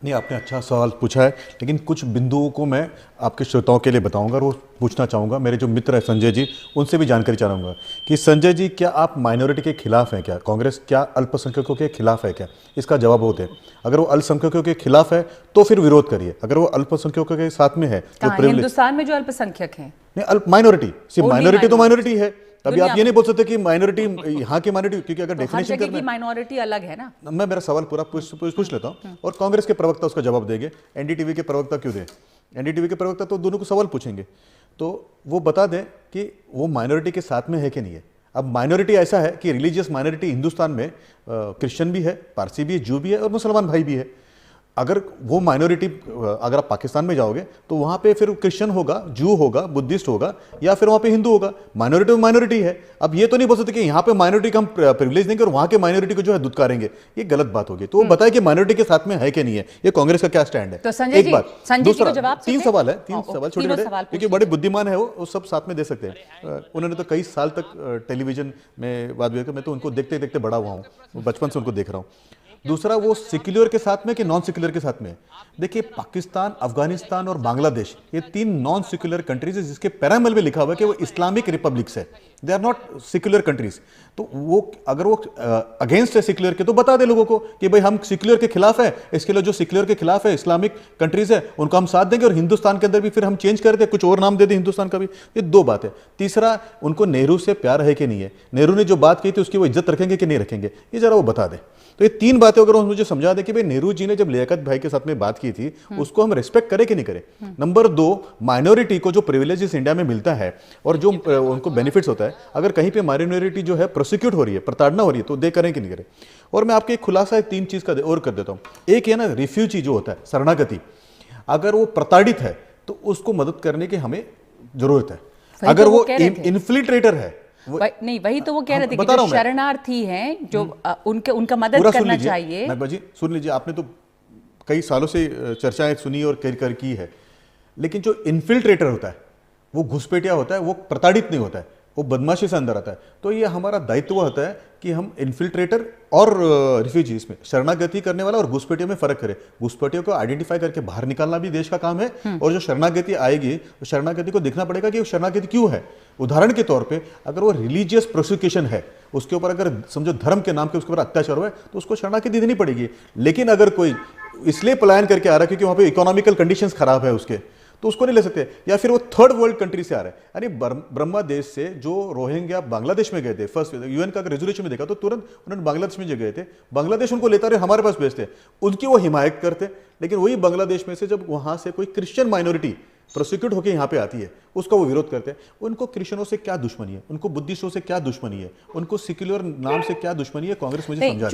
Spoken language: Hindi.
नहीं, आपने अच्छा सवाल पूछा है, लेकिन कुछ बिंदुओं को मैं आपके श्रोताओं के लिए बताऊंगा और वो पूछना चाहूँगा। मेरे जो मित्र हैं संजय जी, उनसे भी जानकारी चाहूँगा कि संजय जी, क्या आप माइनॉरिटी के खिलाफ हैं? क्या कांग्रेस क्या अल्पसंख्यकों के खिलाफ है क्या? इसका जवाब वो दें। अगर वो अल्पसंख्यकों के खिलाफ है तो फिर विरोध करिए, अगर वो अल्पसंख्यकों के साथ में है जो कहाँ हिंदुस्तान में जो अल्पसंख्यक हैं? नहीं, माइनॉरिटी, सिर्फ Only माइनॉरिटी तो minorities। माइनॉरिटी है। कभी दुनिया आप ये में नहीं बोल सकते कि माइनॉरिटी यहाँ की माइनॉरिटी, क्योंकि अगर तो हर डेफिनेशन जगह करना की माइनॉरिटी अलग है ना। मैं मेरा सवाल पूरा पूछ लेता हूँ और कांग्रेस के प्रवक्ता उसका जवाब देंगे। एनडीटीवी के प्रवक्ता क्यों दें? एनडीटीवी के प्रवक्ता तो दोनों को सवाल पूछेंगे, तो वो बता दें कि वो माइनॉरिटी के साथ में है कि नहीं है। अब माइनॉरिटी ऐसा है कि रिलीजियस माइनॉरिटी हिंदुस्तान में क्रिश्चियन भी है, पारसी भी है, जू भी है और मुसलमान भाई भी है। अगर वो माइनॉरिटी, अगर आप पाकिस्तान में जाओगे तो वहाँ पे फिर क्रिश्चियन होगा, जू होगा, बुद्धिस्ट होगा, या फिर वहाँ पे हिंदू होगा। माइनॉरिटी तो माइनॉरिटी है। अब ये तो नहीं बोल सकते कि यहाँ पे माइनॉरिटी को हम प्रिविलेज देंगे और वहाँ के माइनॉरिटी को जो है दुत्कारेंगे, ये गलत बात होगी। तो वो बताए कि माइनॉरिटी के साथ में है कि नहीं है, ये कांग्रेस का क्या स्टैंड है। तो संजय एक जी, बात, संजय जी को दूसरा, जवाब तीन सुने? सवाल है, तीन हाँ, सवाल छोटे तीनों छोटे, सवाल क्योंकि पूछ बड़े लीजिए। बुद्धिमान है वो सब साथ में दे सकते हैं। उन्होंने तो कई साल तक टेलीविजन में बात हुई, मैं तो उनको देखते देखते बड़ा हुआ हूँ, बचपन से उनको देख रहा हूँ। दूसरा, वो सेक्युलर के साथ में कि नॉन सेक्युलर के साथ में? देखिए, पाकिस्तान, अफगानिस्तान और बांग्लादेश, ये तीन नॉन सेक्युलर कंट्रीज है जिसके पैरामल में लिखा हुआ है कि वो इस्लामिक रिपब्लिक्स है, they are not secular countries. तो वो अगर वो अगेंस्ट है सेक्युलर के, तो बता दे लोगों को कि भाई हम सेक्युलर के खिलाफ है, इसके लिए जो सेक्युलर के खिलाफ है इस्लामिक कंट्रीज है उनको हम साथ देंगे, और हिंदुस्तान के अंदर भी फिर हम चेंज कर दे, कुछ और नाम दे दे हिंदुस्तान का भी। ये दो बात है। तीसरा, उनको नेहरू से प्यार है कि नहीं है, नेहरू ने जो बात की थी उसकी वो इज्जत रखेंगे कि नहीं रखेंगे, ये जरा वो बता दे। तो ये तीन बातें अगर मुझे समझा दे कि भाई नेहरू जी ने जब लियाकत भाई के साथ में बात की थी उसको हम रिस्पेक्ट करें कि नहीं करें। नंबर दो, माइनॉरिटी को जो प्रिविलेजेस इंडिया में मिलता है और जो उनको बेनिफिट्स होता है, अगर कहीं पे माइनॉरिटी जो है प्रोसिक्यूट हो रही है, प्रताड़ना हो रही है, तो दे करें कि नहीं करें। और मैं आपके एक खुलासा तीन चीज का और कर देता हूं। एक है ना, रिफ्यूजी जो होता है, शरणागति, अगर वो प्रताड़ित है तो उसको मदद करने की हमें जरूरत है। अगर वो इन्फिल्ट्रेटर है, नहीं, वही तो वो कह रहे थे कि बता रहा जो हूं मैं। शरणार्थी हैं, जो उनका मदद पूरा सुन करना लीजिए चाहिए। नकबा जी, सुन लीजिए। आपने तो कई सालों से चर्चाएं सुनी और कर की है, लेकिन जो इन्फिल्ट्रेटर होता है, वो घुसपैठिया होता है, वो प्रताड़ित नहीं होता है, वो बदमाशी से अंदर आता है। तो ये हमारा दायित्व होता है कि हम इन्फिल्ट्रेटर और रिफ्यूजीज में, शरणागति करने वाला और घुसपैठियों में फर्क करें। घुसपैठियों को आइडेंटिफाई करके बाहर निकालना भी देश का काम है, और जो शरणागति आएगी तो शरणागति को देखना पड़ेगा कि वो शरणागति क्यों है। उदाहरण के तौर पे, अगर वो रिलीजियस प्रोसिक्यूशन है, उसके ऊपर अगर समझो धर्म के नाम पे उसके ऊपर अत्याचार हुआ है, तो उसको शरणागति देनी पड़ेगी। लेकिन अगर कोई इसलिए पलायन करके आ रहा है क्योंकि वहां पे इकोनॉमिकल कंडीशंस खराब है उसके, तो उसको नहीं ले सकते। या फिर वो थर्ड वर्ल्ड कंट्री से आ रहा है, यानी ब्रह्मा देश से जो रोहिंग्या बांग्लादेश में गए थे, फर्स्ट यूएन का रेजोल्यूशन में देखा तो तुरंत उन्होंने बांग्लादेश में जो गए थे, बांग्लादेश उनको लेता रहे, हमारे पास भेजते, उनकी वो हिमायत करते। लेकिन वही बांग्लादेश में से जब वहां से कोई क्रिश्चियन माइनॉरिटी प्रोसिक्यूट होकर यहाँ पे आती है, उसका वो विरोध करते हैं। उनको क्रिश्चियनों से क्या दुश्मनी है, उनको बुद्धिस्टों से क्या दुश्मनी है, उनको सेक्युलर नाम से क्या दुश्मनी है, कांग्रेस मुझे समझा